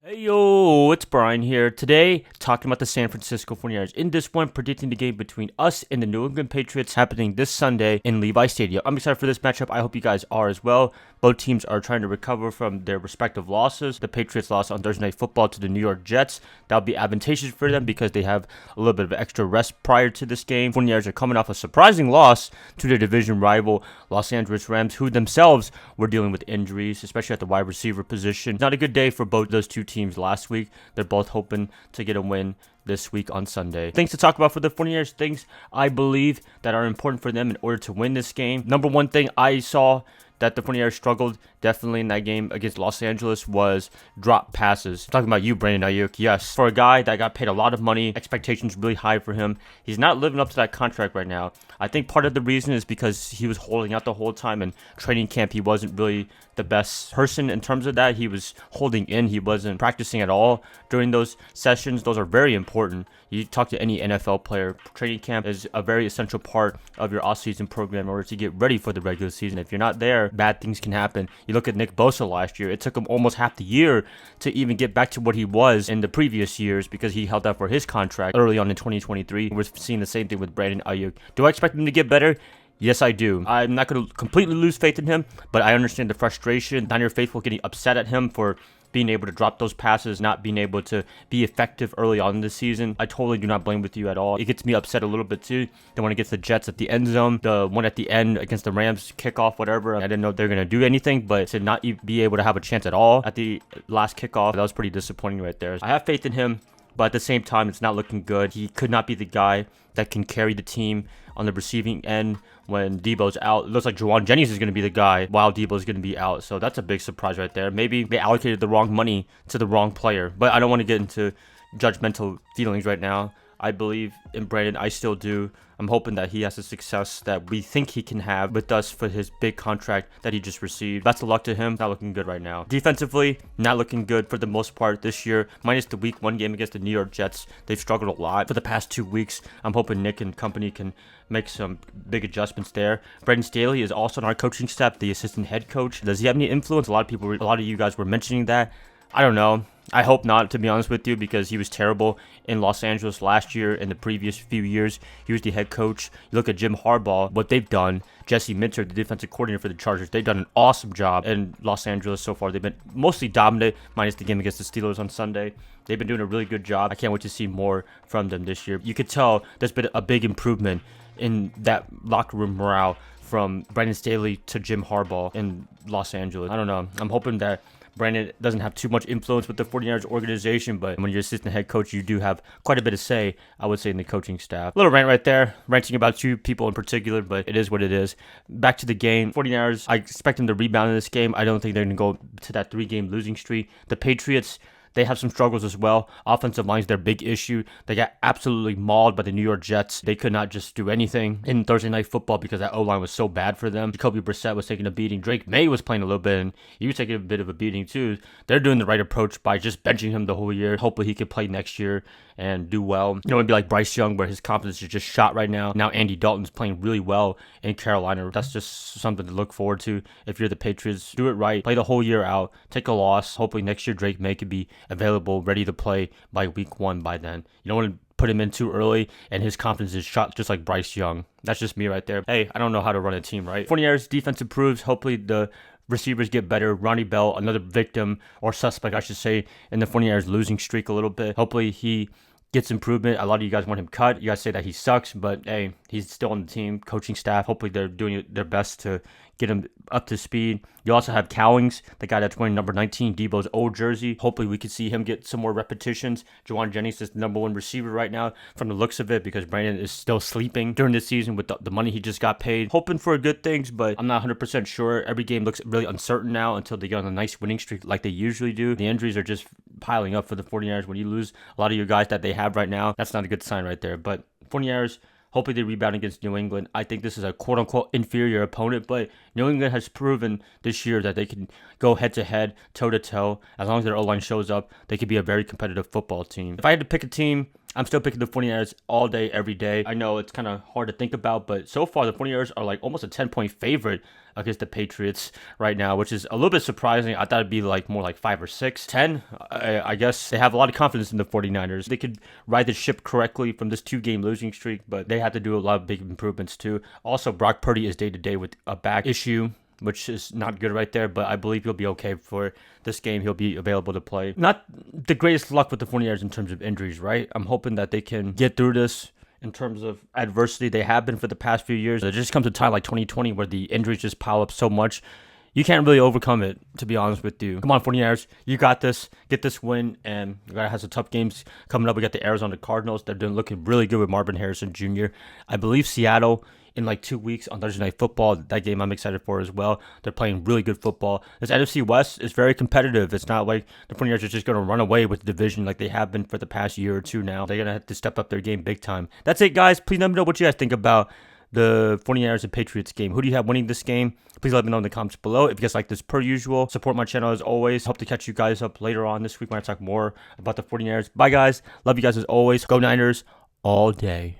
Hey yo, it's Brian here. Today, talking about the San Francisco 49ers. In this one, predicting the game between us and the New England Patriots happening this Sunday in Levi Stadium. I'm excited for this matchup. I hope you guys are as well. Both teams are trying to recover from their respective losses. The Patriots lost on Thursday Night Football to the New York Jets. That'll be advantageous for them because they have a little bit of extra rest prior to this game. 49ers are coming off a surprising loss to their division rival, Los Angeles Rams, who themselves were dealing with injuries, especially at the wide receiver position. Not a good day for both those two teams last week. They're both hoping to get a win this week on Sunday. Things to talk about for the 49ers, things I believe that are important for them in order to win this game. Number one thing I saw that the 49ers struggled definitely in that game against Los Angeles was drop passes. I'm talking about you, Brandon Ayuk. Yes, for a guy that got paid a lot of money, expectations really high for him. He's not living up to that contract right now. I think part of the reason is because he was holding out the whole time in training camp. He wasn't really the best person in terms of that. He was holding in. He wasn't practicing at all during those sessions. Those are very important. You talk to any NFL player, training camp is a very essential part of your offseason program in order to get ready for the regular season. If you're not there, bad things can happen. You look at Nick Bosa last year. It took him almost half the year to even get back to what he was in the previous years because he held out for his contract early on in 2023. We're seeing the same thing with Brandon Ayuk. Do I expect him to get better? Yes, I do. I'm not going to completely lose faith in him, but I understand the frustration. Niner faithful getting upset at him for being able to drop those passes, not being able to be effective early on in the season. I totally do not blame with you at all. It gets me upset a little bit too. The one against the Jets at the end zone, the one at the end against the Rams kickoff, whatever. I didn't know they're going to do anything, but to not be able to have a chance at all at the last kickoff, that was pretty disappointing right there. I have faith in him, but at the same time, it's not looking good. He could not be the guy that can carry the team on the receiving end when Debo's out. It looks like Juwan Jennings is going to be the guy while Debo's going to be out. So that's a big surprise right there. Maybe they allocated the wrong money to the wrong player. But I don't want to get into judgmental feelings right now. I believe in Brandon. I still do. I'm hoping that he has the success that we think he can have with us for his big contract that he just received. Best of luck to him. Not looking good right now. Defensively, not looking good for the most part this year. Minus the week one game against the New York Jets. They've struggled a lot for the past 2 weeks. I'm hoping Nick and company can make some big adjustments there. Brandon Staley is also on our coaching staff, the assistant head coach. Does he have any influence? A lot of you guys were mentioning that. I don't know. I hope not, to be honest with you, because he was terrible in Los Angeles last year and the previous few years. He was the head coach. You look at Jim Harbaugh, what they've done. Jesse Minter, the defensive coordinator for the Chargers, they've done an awesome job in Los Angeles so far. They've been mostly dominant, minus the game against the Steelers on Sunday. They've been doing a really good job. I can't wait to see more from them this year. You could tell there's been a big improvement in that locker room morale from Brandon Staley to Jim Harbaugh in Los Angeles. I don't know. I'm hoping that Brandon doesn't have too much influence with the 49ers organization, but when you're assistant head coach, you do have quite a bit of say, I would say, in the coaching staff. A little rant right there, ranting about 2 people in particular, but it is what it is. Back to the game. 49ers, I expect them to rebound in this game. I don't think they're going to go to that 3-game losing streak. The Patriots, they have some struggles as well. Offensive line is their big issue. They got absolutely mauled by the New York Jets. They could not just do anything in Thursday Night Football because that O-line was so bad for them. Jacoby Brissett was taking a beating. Drake May was playing a little bit, and he was taking a bit of a beating too. They're doing the right approach by just benching him the whole year. Hopefully he could play next year and do well. You know, it'd be like Bryce Young, where his confidence is just shot right now. Now Andy Dalton's playing really well in Carolina. That's just something to look forward to. If you're the Patriots, do it right. Play the whole year out. Take a loss. Hopefully next year Drake May could be available, ready to play by week 1 by then. You don't want to put him in too early and his confidence is shot just like Bryce Young. That's just me right there. Hey, I don't know how to run a team, right? 49ers defense improves. Hopefully the receivers get better. Ronnie Bell, another victim or suspect, I should say, in the 49ers losing streak a little bit. Hopefully he gets improvement. A lot of you guys want him cut. You guys say that he sucks, but hey, he's still on the team. Coaching staff, hopefully they're doing their best to get him up to speed. You also have Cowings, the guy that's wearing number 19, Debo's old jersey. Hopefully we could see him get some more repetitions. Juwan Jennings is the number 1 receiver right now from the looks of it because Brandon is still sleeping during this season with the money he just got paid. Hoping for good things, but I'm not 100% sure. Every game looks really uncertain now until they get on a nice winning streak like they usually do. The injuries are just piling up for the 49ers. When you lose a lot of your guys that they have right now, that's not a good sign right there. But 49ers, hopefully they rebound against New England. I think this is a quote-unquote inferior opponent, but New England has proven this year that they can go head-to-head, toe-to-toe. As long as their O-line shows up, they could be a very competitive football team. If I had to pick a team I'm still picking the 49ers all day, every day. I know it's kind of hard to think about, but so far the 49ers are like almost a 10-point favorite against the Patriots right now, which is a little bit surprising. I thought it'd be like more like 5 or 6. 10, I guess they have a lot of confidence in the 49ers. They could ride the ship correctly from this 2-game losing streak, but they have to do a lot of big improvements too. Also, Brock Purdy is day to day with a back issue, which is not good right there, but I believe he'll be okay for this game. He'll be available to play. Not the greatest luck with the 49ers in terms of injuries, right? I'm hoping that they can get through this in terms of adversity. They have been for the past few years. It just comes a time like 2020 where the injuries just pile up so much. You can't really overcome it, to be honest with you. Come on, 49ers. You got this. Get this win. And you gotta have some tough games coming up. We got the Arizona Cardinals. They're looking really good with Marvin Harrison Jr. I believe Seattle in like 2 weeks on Thursday Night Football. That game I'm excited for as well. They're playing really good football. This NFC West is very competitive. It's not like the 49ers are just going to run away with the division like they have been for the past year or two now. They're going to have to step up their game big time. That's it, guys. Please let me know what you guys think about the 49ers and Patriots game. Who do you have winning this game? Please let me know in the comments below. If you guys like this per usual, support my channel as always. Hope to catch you guys up later on this week when I talk more about the 49ers. Bye, guys. Love you guys as always. Go Niners all day.